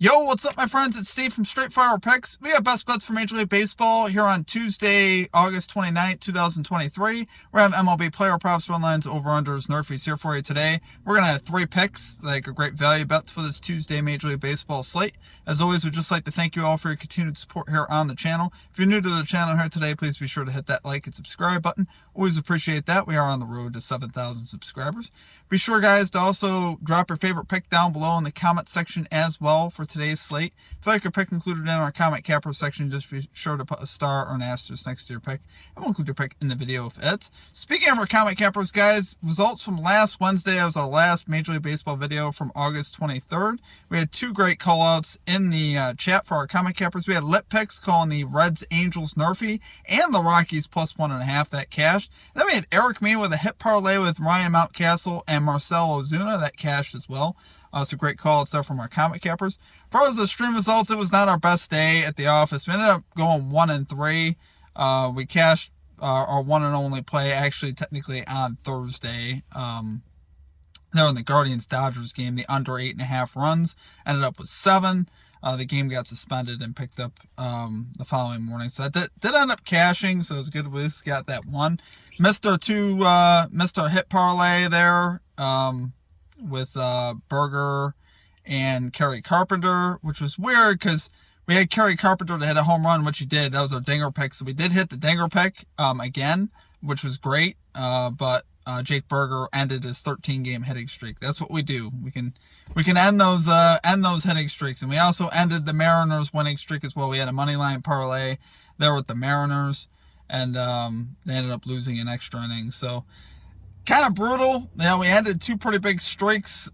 Yo, what's up, my friends? It's Steve from Straight Fire Picks. We have best bets for Major League Baseball here on Tuesday, August 29th, 2023. We're going to have MLB player props, run lines, over-unders, nerfies here for you today. We're going to have 3 picks, like a great value bets for this Tuesday Major League Baseball slate. As always, we'd just like to thank you all for your continued support here on the channel. If you're new to the channel here today, please be sure to hit that like and subscribe button. Always appreciate that. We are on the road to 7,000 subscribers. Be sure, guys, to also drop your favorite pick down below in the comment section as well for today's slate. If you like your pick included in our comment capper section, just be sure to put a star or an asterisk next to your pick, and we'll include your pick in the video if it's. Speaking of our comment cappers, guys, results from last Wednesday. That was our last Major League Baseball video from August 23rd. We had 2 great callouts in the chat for our comment cappers. We had Lit Picks calling the Reds Angels nerfy and the Rockies plus 1.5 that cashed. And then we had Eric Me with a hit parlay with Ryan Mountcastle and Marcell Ozuna that cashed as well. So great call there from our comment cappers. As far as the stream results, it was not our best day at the office. We ended up going 1-3. We cashed our one and only play actually technically on Thursday. There in the Guardians-Dodgers game, the under 8.5 runs ended up with 7. The game got suspended and picked up the following morning. So that did end up cashing, so it was good. We at least got that one. Missed our hit parlay there with Berger and Kerry Carpenter, which was weird because we had Kerry Carpenter to hit a home run, which he did. That was our dinger pick. So we did hit the dinger pick again, which was great. But Jake Berger ended his 13-game hitting streak. That's what we do. We can end those hitting streaks, and we also ended the Mariners winning streak as well. We had a money line parlay there with the Mariners, and they ended up losing in extra innings. So kind of brutal. We ended 2 pretty big streaks.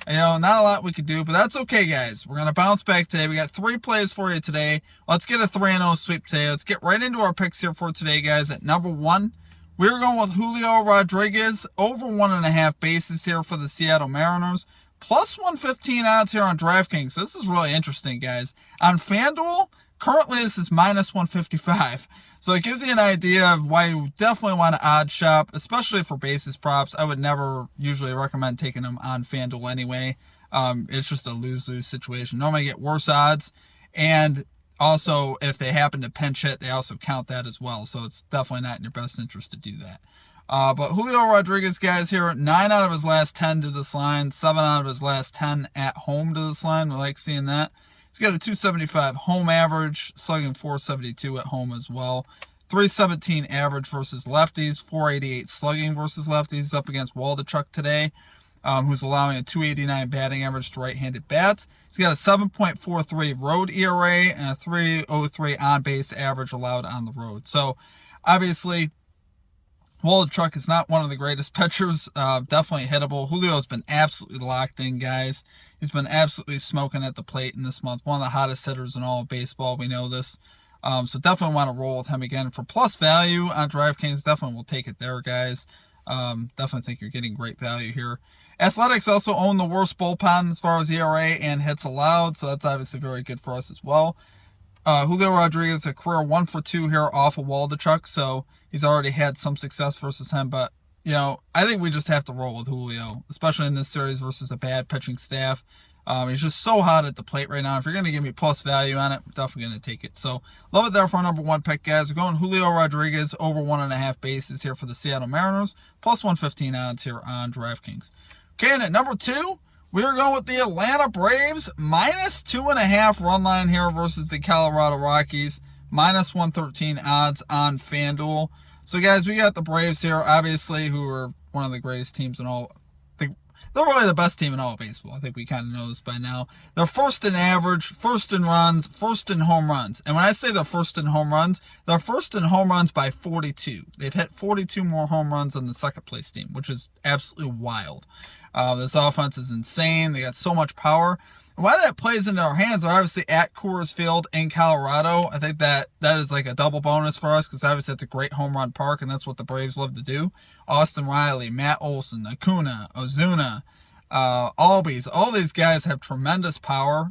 Not a lot we could do, but that's okay, guys. We're going to bounce back today. We got 3 plays for you today. Let's get a 3-0 sweep today. Let's get right into our picks here for today, guys. At number 1, we're going with Julio Rodriguez, over 1.5 bases here for the Seattle Mariners. Plus 115 odds here on DraftKings. So this is really interesting, guys. On FanDuel, currently this is minus 155. So it gives you an idea of why you definitely want to odd shop, especially for basis props. I would never usually recommend taking them on FanDuel anyway. It's just a lose-lose situation. Normally you get worse odds, and also if they happen to pinch hit, they also count that as well. So it's definitely not in your best interest to do that. But Julio Rodriguez, guys, here, 9 out of his last 10 to this line, 7 out of his last 10 at home to this line. We like seeing that. He's got a 275 home average, slugging 472 at home as well. 317 average versus lefties, 488 slugging versus lefties. Up against Waldichuk today, who's allowing a 289 batting average to right-handed bats. He's got a 7.43 road ERA and a 303 on-base average allowed on the road. So, obviously, Waldichuk is not one of the greatest pitchers. Definitely hittable. Julio's been absolutely locked in, guys. He's been absolutely smoking at the plate in this month. One of the hottest hitters in all of baseball. We know this. So definitely want to roll with him again. For plus value on DraftKings, definitely will take it there, guys. Definitely think you're getting great value here. Athletics also own the worst bullpen as far as ERA and hits allowed, so that's obviously very good for us as well. Julio Rodriguez, a career 1 for 2 here off of Waldichuk, so he's already had some success versus him. But, I think we just have to roll with Julio, especially in this series versus a bad pitching staff. He's just so hot at the plate right now. If you're going to give me plus value on it, I'm definitely going to take it. So, love it there for our number 1 pick, guys. We're going Julio Rodriguez, over 1.5 bases here for the Seattle Mariners, plus 115 odds here on DraftKings. Okay, and at number 2, we are going with the Atlanta Braves, minus 2.5 run line here versus the Colorado Rockies, minus 113 odds on FanDuel. So, guys, we got the Braves here, obviously, who are one of the greatest teams in all. They're really the best team in all of baseball. I think we kind of know this by now. They're first in average, first in runs, first in home runs. And when I say they're first in home runs, they're first in home runs by 42. They've hit 42 more home runs than the second place team, which is absolutely wild. This offense is insane. They got so much power. And why that plays into our hands, they're obviously at Coors Field in Colorado. I think that is like a double bonus for us because obviously it's a great home run park, and that's what the Braves love to do. Austin Riley, Matt Olson, Acuna, Ozuna, Albies, all these guys have tremendous power.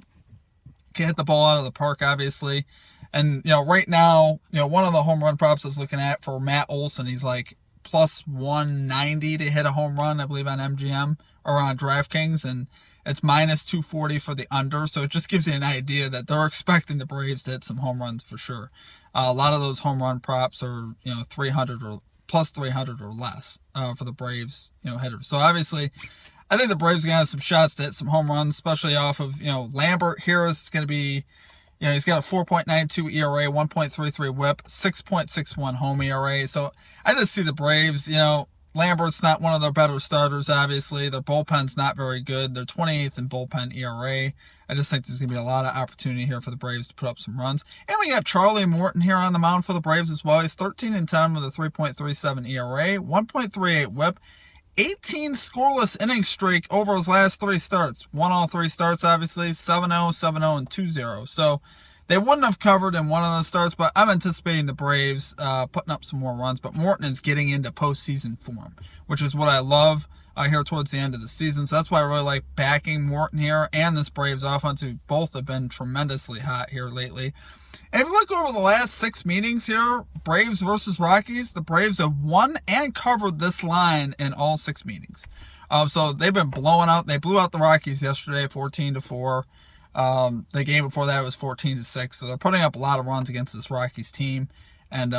Can hit the ball out of the park, obviously. And, right now, one of the home run props I was looking at for Matt Olson, he's like plus 190 to hit a home run, I believe, on MGM or on DraftKings. And It's minus 240 for the under. So it just gives you an idea that they're expecting the Braves to hit some home runs for sure. A lot of those home run props are, 300 or plus 300 or less for the Braves, hitters. So obviously, I think the Braves are going to have some shots to hit some home runs, especially off of, Lambert here is going to be, he's got a 4.92 ERA, 1.33 whip, 6.61 home ERA. So I just see the Braves, Lambert's not one of their better starters, obviously. Their bullpen's not very good. They're 28th in bullpen ERA. I just think there's going to be a lot of opportunity here for the Braves to put up some runs. And we got Charlie Morton here on the mound for the Braves as well. He's 13-10 with a 3.37 ERA, 1.38 whip, 18 scoreless inning streak over his last 3 starts. Won all 3 starts, obviously. 7-0, 7-0, and 2-0. So they wouldn't have covered in one of those starts, but I'm anticipating the Braves putting up some more runs. But Morton is getting into postseason form, which is what I love here towards the end of the season. So that's why I really like backing Morton here and this Braves offense, who both have been tremendously hot here lately. And if you look over the last 6 meetings here, Braves versus Rockies, the Braves have won and covered this line in all 6 meetings. So they've been blowing out. They blew out the Rockies yesterday, 14-4. The game before that was 14-6. So they're putting up a lot of runs against this Rockies team. And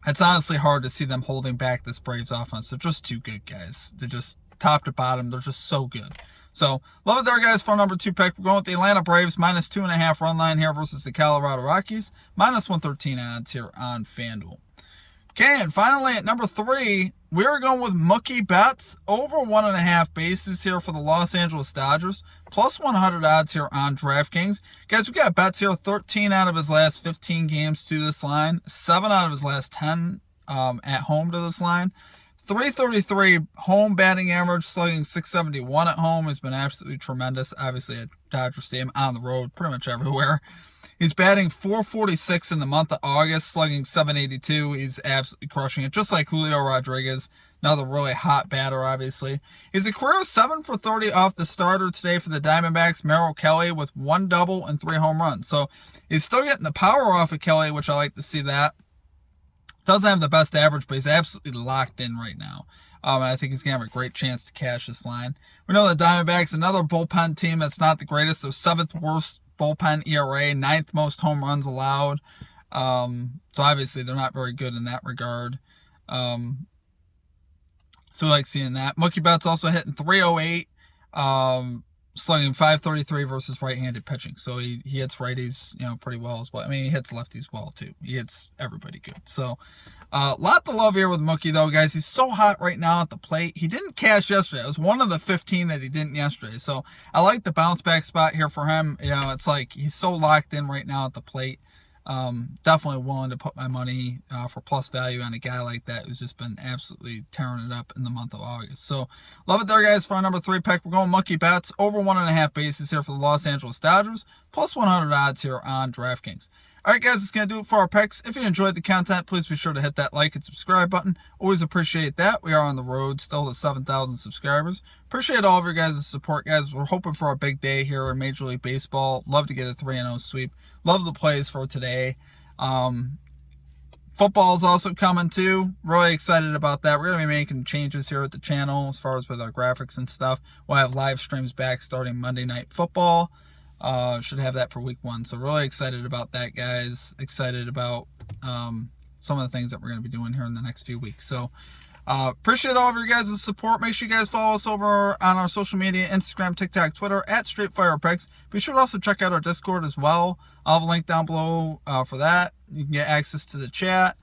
it's honestly hard to see them holding back this Braves offense. They're just too good, guys. They're just top to bottom. They're just so good. So, love it there, guys, for number 2 pick. We're going with the Atlanta Braves, minus 2.5 run line here versus the Colorado Rockies. Minus 113 odds here on FanDuel. Okay, and finally at number 3, we're going with Mookie Betts, over 1.5 bases here for the Los Angeles Dodgers. Plus 100 odds here on DraftKings. Guys, we got Betts here, 13 out of his last 15 games to this line. 7 out of his last 10 at home to this line. 333 home batting average, slugging 671 at home. Has been absolutely tremendous. Obviously at Dodger Stadium, on the road, pretty much everywhere. He's batting 446 in the month of August, slugging 782. He's absolutely crushing it, just like Julio Rodriguez, another really hot batter, obviously. He's a career 7 for 30 off the starter today for the Diamondbacks, Merrill Kelly, with 1 double and 3 home runs. So he's still getting the power off of Kelly, which I like to see that. Doesn't have the best average, but he's absolutely locked in right now. And I think he's going to have a great chance to cash this line. We know the Diamondbacks, another bullpen team that's not the greatest. So 7th worst bullpen ERA, 9th most home runs allowed. So obviously they're not very good in that regard. So I like seeing that. Mookie Betts also hitting 308. Slugging 533 versus right-handed pitching. So he hits righties, pretty well as well. I mean, he hits lefties well, too. He hits everybody good. So, lot to love here with Mookie, though, guys. He's so hot right now at the plate. He didn't cash yesterday. It was one of the 15 that he didn't yesterday. So, I like the bounce-back spot here for him. It's like he's so locked in right now at the plate. Definitely willing to put my money for plus value on a guy like that who's just been absolutely tearing it up in the month of August. So, love it there, guys, for our number 3 pick. We're going Mookie Betts, over 1.5 bases here for the Los Angeles Dodgers, plus 100 odds here on DraftKings. All right, guys, that's going to do it for our picks. If you enjoyed the content, please be sure to hit that like and subscribe button. Always appreciate that. We are on the road still to 7,000 subscribers. Appreciate all of your guys' support, guys. We're hoping for a big day here in Major League Baseball. Love to get a 3-0 sweep. Love the plays for today. Football is also coming too. Really excited about that. We're going to be making changes here at the channel as far as with our graphics and stuff. We'll have live streams back starting Monday Night Football. Should have that for week 1. So really excited about that, guys. Excited about some of the things that we're going to be doing here in the next few weeks. So appreciate all of your guys' support. Make sure you guys follow us over on our social media, Instagram, TikTok, Twitter, at StraightFirePicks. Be sure to also check out our Discord as well. I'll have a link down below for that. You can get access to the chat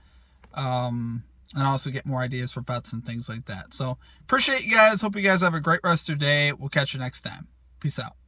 and also get more ideas for bets and things like that. So appreciate you guys. Hope you guys have a great rest of your day. We'll catch you next time. Peace out.